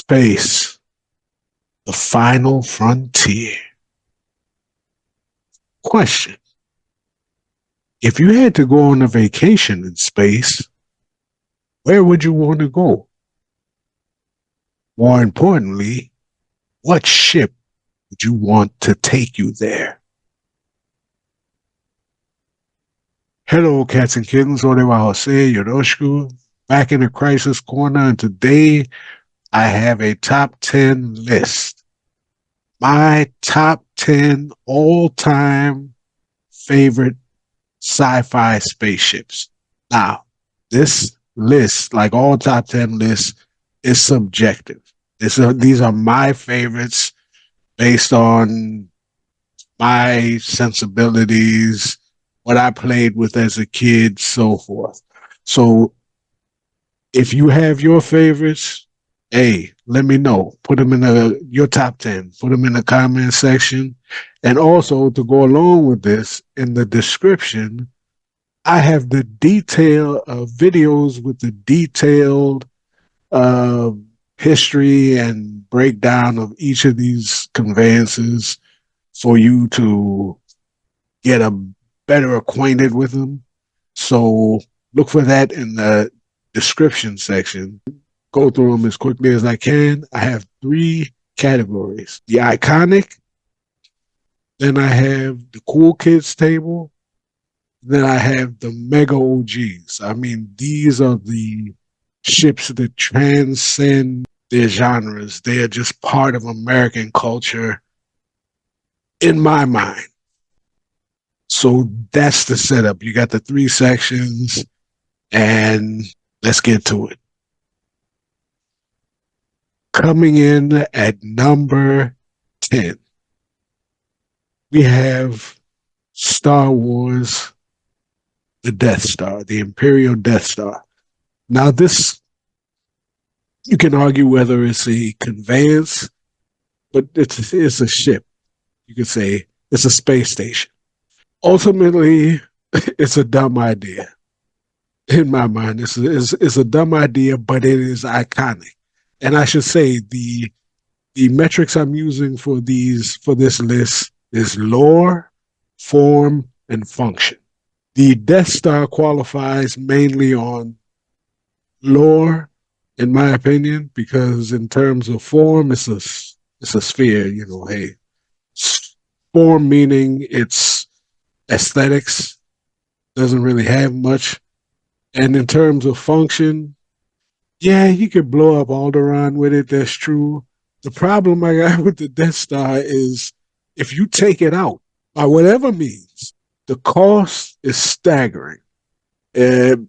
Space, the final frontier. Question. If you had to go on a vacation in space, where would you want to go? More importantly, what ship would you want to take you there? Hello, cats and kittens. Orewa Jose Yoroshiku. Back in the crisis corner, and today I have a top 10 list. My top 10 all-time favorite sci-fi spaceships. Now, this list, like all top 10 lists, is subjective. These are my favorites based on my sensibilities, what I played with as a kid, so forth. So if you have your favorites, hey, let me know. Put them in your top 10. Put them in the comment section. And also, to go along with this, in the description, I have the detail of videos with the detailed uh, history and breakdown of each of these conveyances for you to get a better acquainted with them. So look for that in the description section. Go through them as quickly as I can. I have 3 categories: the iconic, then I have the cool kids table, then I have the mega OGs. I mean, these are the ships that transcend their genres. They are just part of American culture in my mind. So that's the setup. You got the 3 sections, and let's get to it. Coming in at number 10, we have Star Wars, the Death Star, the Imperial Death Star. Now, this, you can argue whether it's a conveyance, but it's a ship. You could say it's a space station. Ultimately, it's a dumb idea. In my mind, it's a dumb idea, but it is iconic. And I should say the metrics I'm using for this list is lore, form, and function. The Death Star qualifies mainly on lore, in my opinion, because in terms of form, it's a sphere. You know, hey, form meaning it's aesthetics, doesn't really have much. And in terms of function, yeah, you could blow up Alderaan with it. That's true. The problem I got with the Death Star is if you take it out by whatever means, the cost is staggering. It's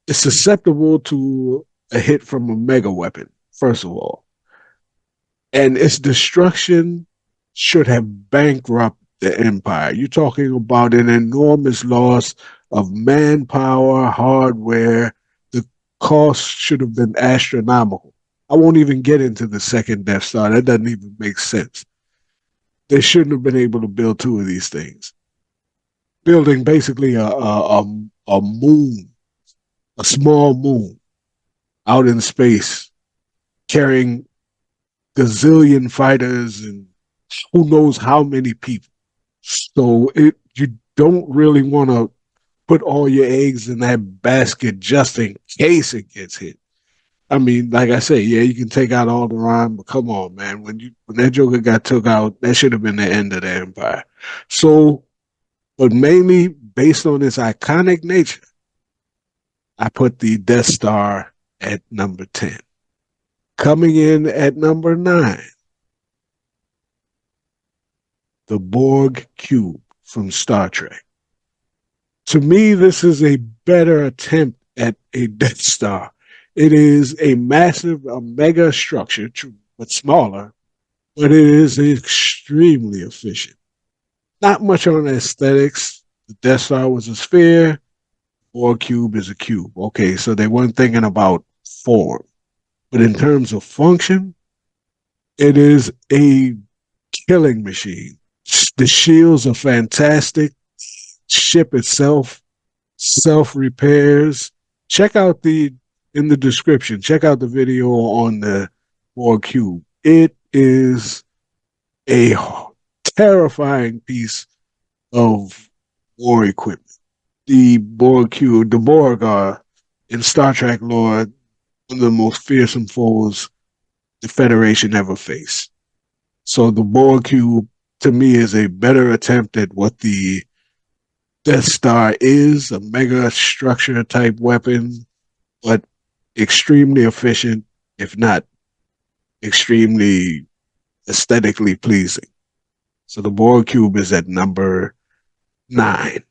susceptible to a hit from a mega weapon, first of all. And its destruction should have bankrupted the Empire. You're talking about an enormous loss of manpower, hardware. The cost should have been astronomical. I won't even get into the second Death Star. That doesn't even make sense. They shouldn't have been able to build 2 of these things. Building basically a moon, a small moon out in space, carrying gazillion fighters and who knows how many people. So you don't really want to put all your eggs in that basket just in case it gets hit. I mean, like I say, yeah, you can take out Alderaan, but come on, man. When that Joker got took out, that should have been the end of the Empire. So, but mainly based on its iconic nature, I put the Death Star at number 10. Coming in at number 9, the Borg Cube from Star Trek. To me, this is a better attempt at a Death Star. It is a massive, a mega structure, but smaller, but it is extremely efficient. Not much on aesthetics. The Death Star was a sphere, Borg Cube is a cube. Okay, so they weren't thinking about form. But in terms of function, it is a killing machine. The shields are fantastic. Ship itself self repairs. Check out in the description. Check out the video on the Borg cube. It is a terrifying piece of war equipment. The Borg cube, the Borg are in Star Trek lore one of the most fearsome foes the Federation ever faced. So the Borg cube to me is a better attempt at what the Death Star is, a mega structure type weapon, but extremely efficient, if not extremely aesthetically pleasing. So the Borg cube is at number 9.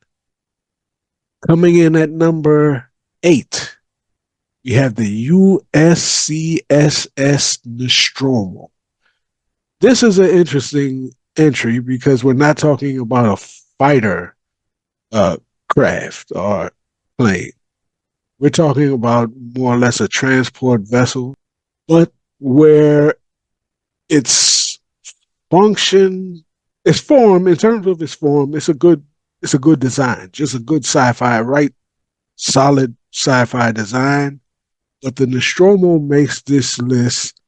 Coming in at number 8, we have the USCSS Nostromo. This is an interesting entry because we're not talking about a fighter uh, craft or plane. We're talking about more or less a transport vessel, but where its function, its form, in terms of its form, it's a good design, just a good sci-fi, right? Solid sci-fi design. But the Nostromo makes this list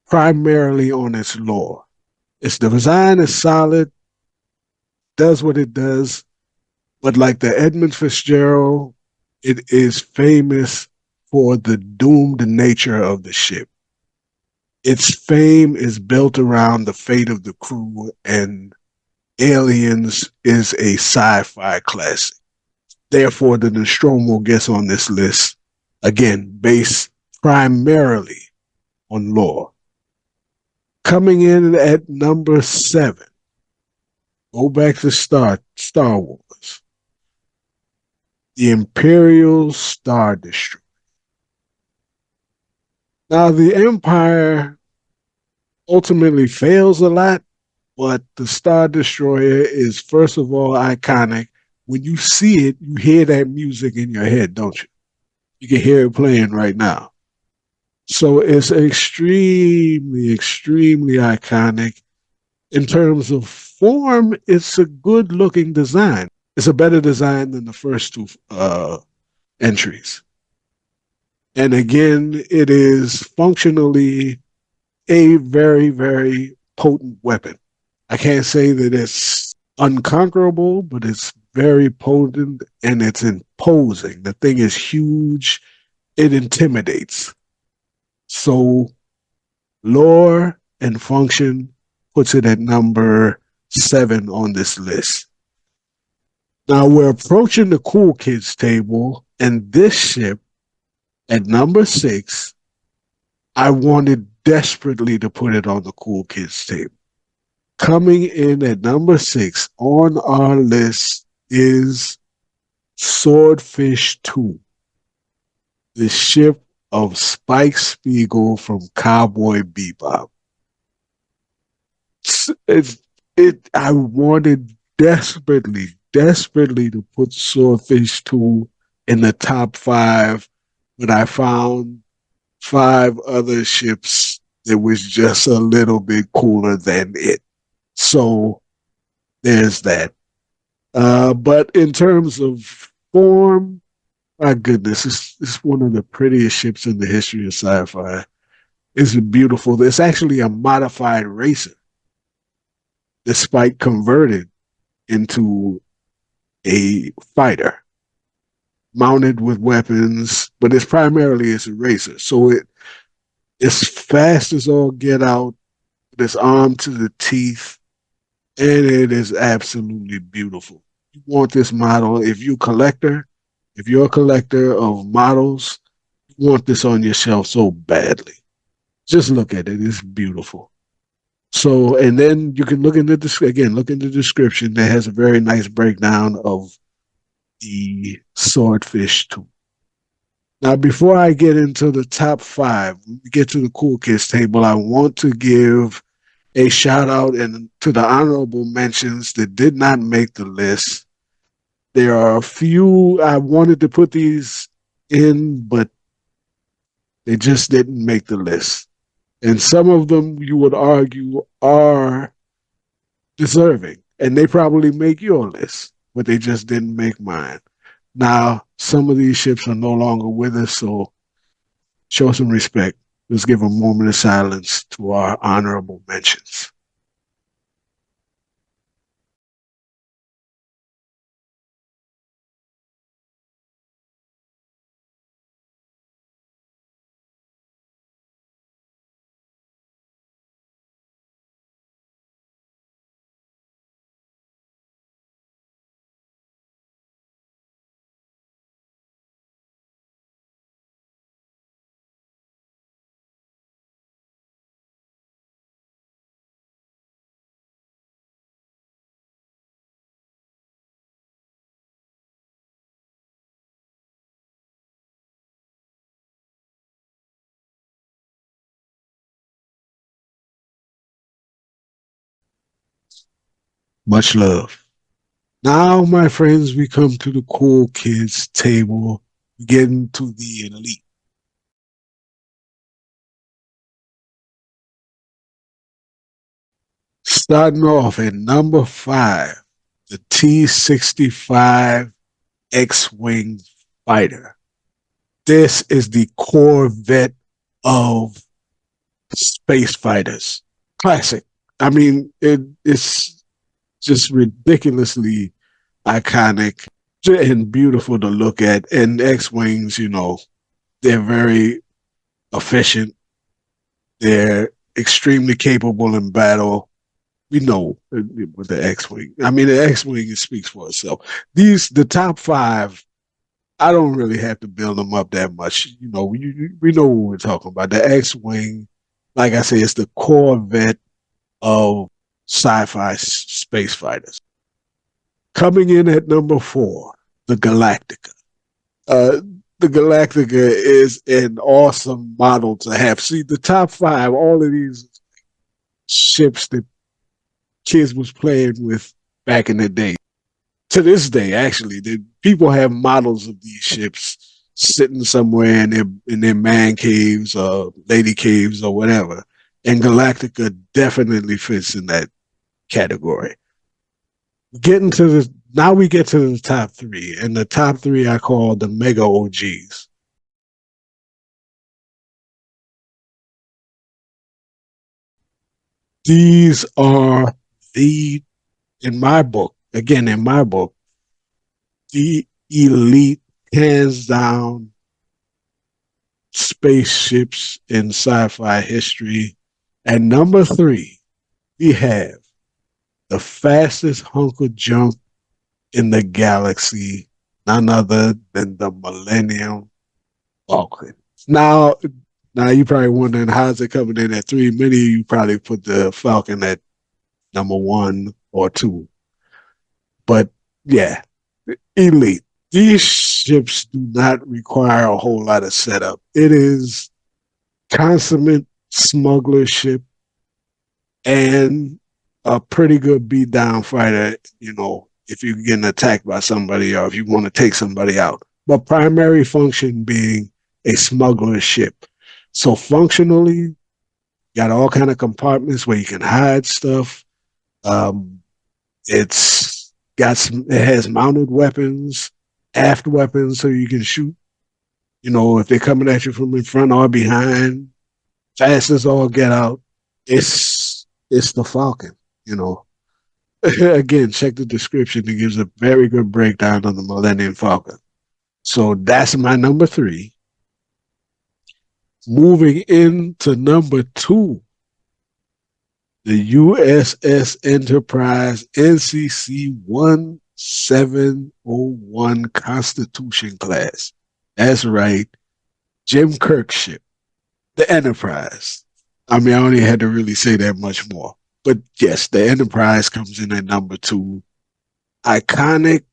primarily on its lore. Its design is solid, does what it does, but like the Edmund Fitzgerald, it is famous for the doomed nature of the ship. Its fame is built around the fate of the crew, and Aliens is a sci-fi classic. Therefore, the Nostromo gets on this list, again, based primarily on lore. Coming in at number 7, go back to Star Wars. The Imperial Star Destroyer. Now, the Empire ultimately fails a lot, but the Star Destroyer is, first of all, iconic. When you see it, you hear that music in your head, don't you? You can hear it playing right now. So it's extremely, extremely iconic. In terms of form, it's a good looking design. It's a better design than the first two entries. And again, it is functionally a very, very potent weapon. I can't say that it's unconquerable, but it's very potent and it's imposing. The thing is huge, it intimidates. So, lore and function puts it at number 7 on this list. Now we're approaching the cool kids table, and this ship at number 6, I wanted desperately to put it on the cool kids table. Coming in at number 6 on our list is Swordfish II, the ship of Spike Spiegel from Cowboy Bebop. It's, I wanted desperately, desperately to put Swordfish 2 in the top 5, but I found 5 other ships that was just a little bit cooler than it. So there's that. But in terms of form, my goodness, it's one of the prettiest ships in the history of sci-fi. It's beautiful. It's actually a modified racer, despite converted into a fighter mounted with weapons, but it's a racer. So it's fast as all get out. It's armed to the teeth, and it is absolutely beautiful. You want this model if you're a collector of models, you want this on your shelf so badly. Just look at it; it's beautiful. So, and then you can look in look in the description. That has a very nice breakdown of the Swordfish II. Now, before I get into the top 5, when we get to the cool kids table, I want to give a shout out and to the honorable mentions that did not make the list. There are a few I wanted to put these in, but they just didn't make the list. And some of them you would argue are deserving, and they probably make your list, but they just didn't make mine. Now, some of these ships are no longer with us, so show some respect. Let's give a moment of silence to our honorable mentions. Much love. Now, my friends, we come to the cool kids table, getting to the elite. Starting off at number 5, the T-65 X-Wing fighter. This is the Corvette of space fighters. Classic. I mean, it's just ridiculously iconic and beautiful to look at. And X-Wings, they're very efficient. They're extremely capable in battle. We know with the X-Wing. I mean, the X-Wing speaks for itself. The top 5, I don't really have to build them up that much. We know what we're talking about. The X-Wing, like I say, it's the Corvette of sci-fi space fighters. Coming in at number 4, the Galactica. Uh, the Galactica is an awesome model to have. See, the top 5, all of these ships that kids was playing with back in the day. To this day, actually, people have models of these ships sitting somewhere in their man caves or lady caves or whatever. And Galactica definitely fits in that category. Getting to the Now we get to the top 3, and the top 3 I call the mega OGs. These are the in my book, again in my book, the elite, hands down spaceships in sci-fi history. And number 3, we have the fastest hunk of junk in the galaxy, none other than the Millennium Falcon. Now, now you're probably wondering how's it coming in at 3. Many of you probably put the Falcon at number 1 or 2, but yeah, elite. These ships do not require a whole lot of setup. It is consummate smuggler ship and a pretty good beat down fighter, if you're getting attacked by somebody or if you want to take somebody out. But primary function being a smuggler ship. So functionally, got all kind of compartments where you can hide stuff. Um, it has mounted weapons, aft weapons, so you can shoot. If they're coming at you from in front or behind, fast as all get out. It's the Falcon. You know, Again, check the description. It gives a very good breakdown of the Millennium Falcon. So that's my number 3. Moving into number 2, the USS Enterprise NCC 1701 Constitution class. That's right, Jim Kirk ship, the Enterprise. I mean, I only had to really say that much more. But yes, the Enterprise comes in at number 2. Iconic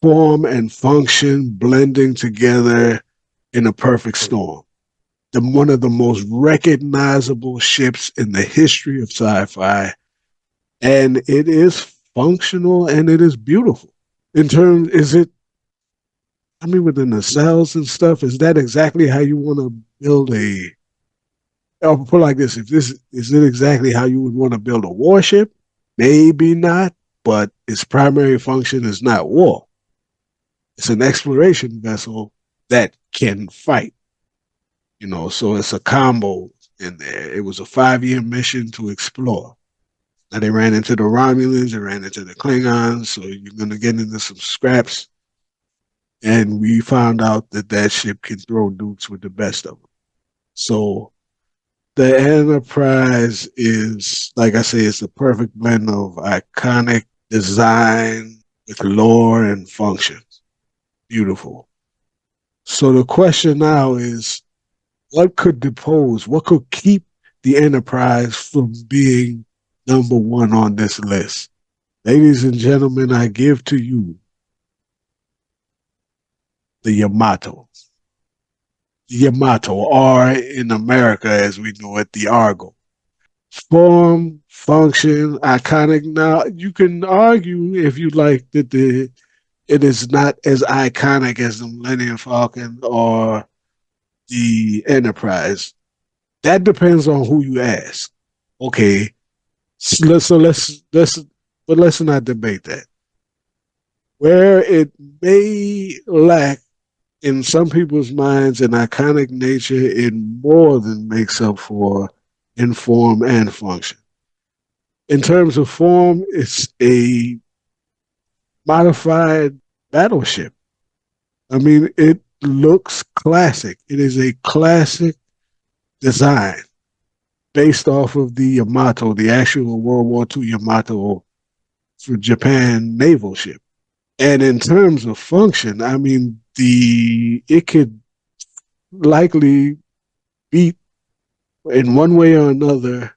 form and function blending together in a perfect storm. One of the most recognizable ships in the history of sci-fi, and it is functional and it is beautiful. In terms, is it? I mean, with the nacelles and stuff, is that exactly how you want to build a? I'll put it like this: if this is it exactly how you would want to build a warship? Maybe not, but its primary function is not war. It's an exploration vessel that can fight. So it's a combo in there. It was a 5-year mission to explore. Now they ran into the Romulans, they ran into the Klingons, so you're gonna get into some scraps. And we found out that that ship can throw nukes with the best of them. So the Enterprise is, like I say, it's the perfect blend of iconic design with lore and function. Beautiful. So the question now is, what could keep the Enterprise from being number one on this list? Ladies and gentlemen, I give to you the Yamato. The Yamato, or in America as we know it, the Argo. Form, function, iconic. Now, you can argue if you like that it is not as iconic as the Millennium Falcon or the Enterprise. That depends on who you ask. Okay, but let's not debate that. Where it may lack in some people's minds an iconic nature, it more than makes up for in form and function. In terms of form, it's a modified battleship. I mean, it looks classic. It is a classic design based off of the Yamato, the actual World War II Yamato for Japan naval ship. And in terms of function, I mean, it could likely beat in one way or another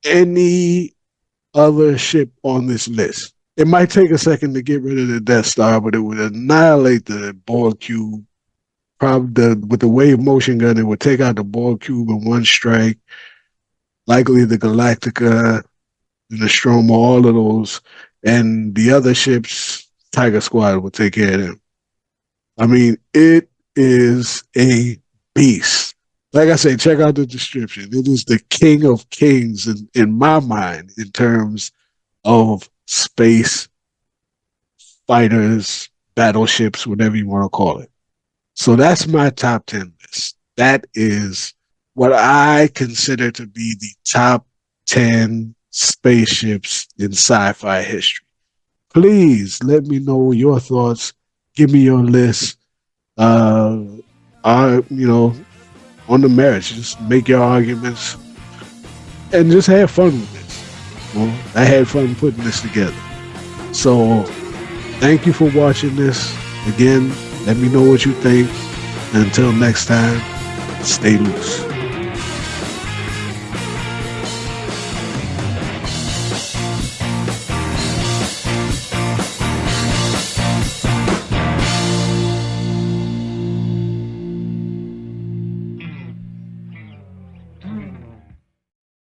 any other ship on this list. It might take a second to get rid of the Death Star, but it would annihilate the Borg cube. Probably with the wave motion gun, it would take out the Borg cube in one strike. Likely the Galactica, the Nostromo, all of those, and the other ships, Tiger Squad would take care of them. I mean, it is a beast. Like I say, check out the description. It is the king of kings in my mind in terms of space fighters, battleships, whatever you want to call it. So that's my top 10 list. That is what I consider to be the top 10 spaceships in sci-fi history. Please let me know your thoughts. Give me your list. On the merits. Just make your arguments and just have fun with this. I had fun putting this together. So thank you for watching this. Again, let me know what you think. Until next time, stay loose.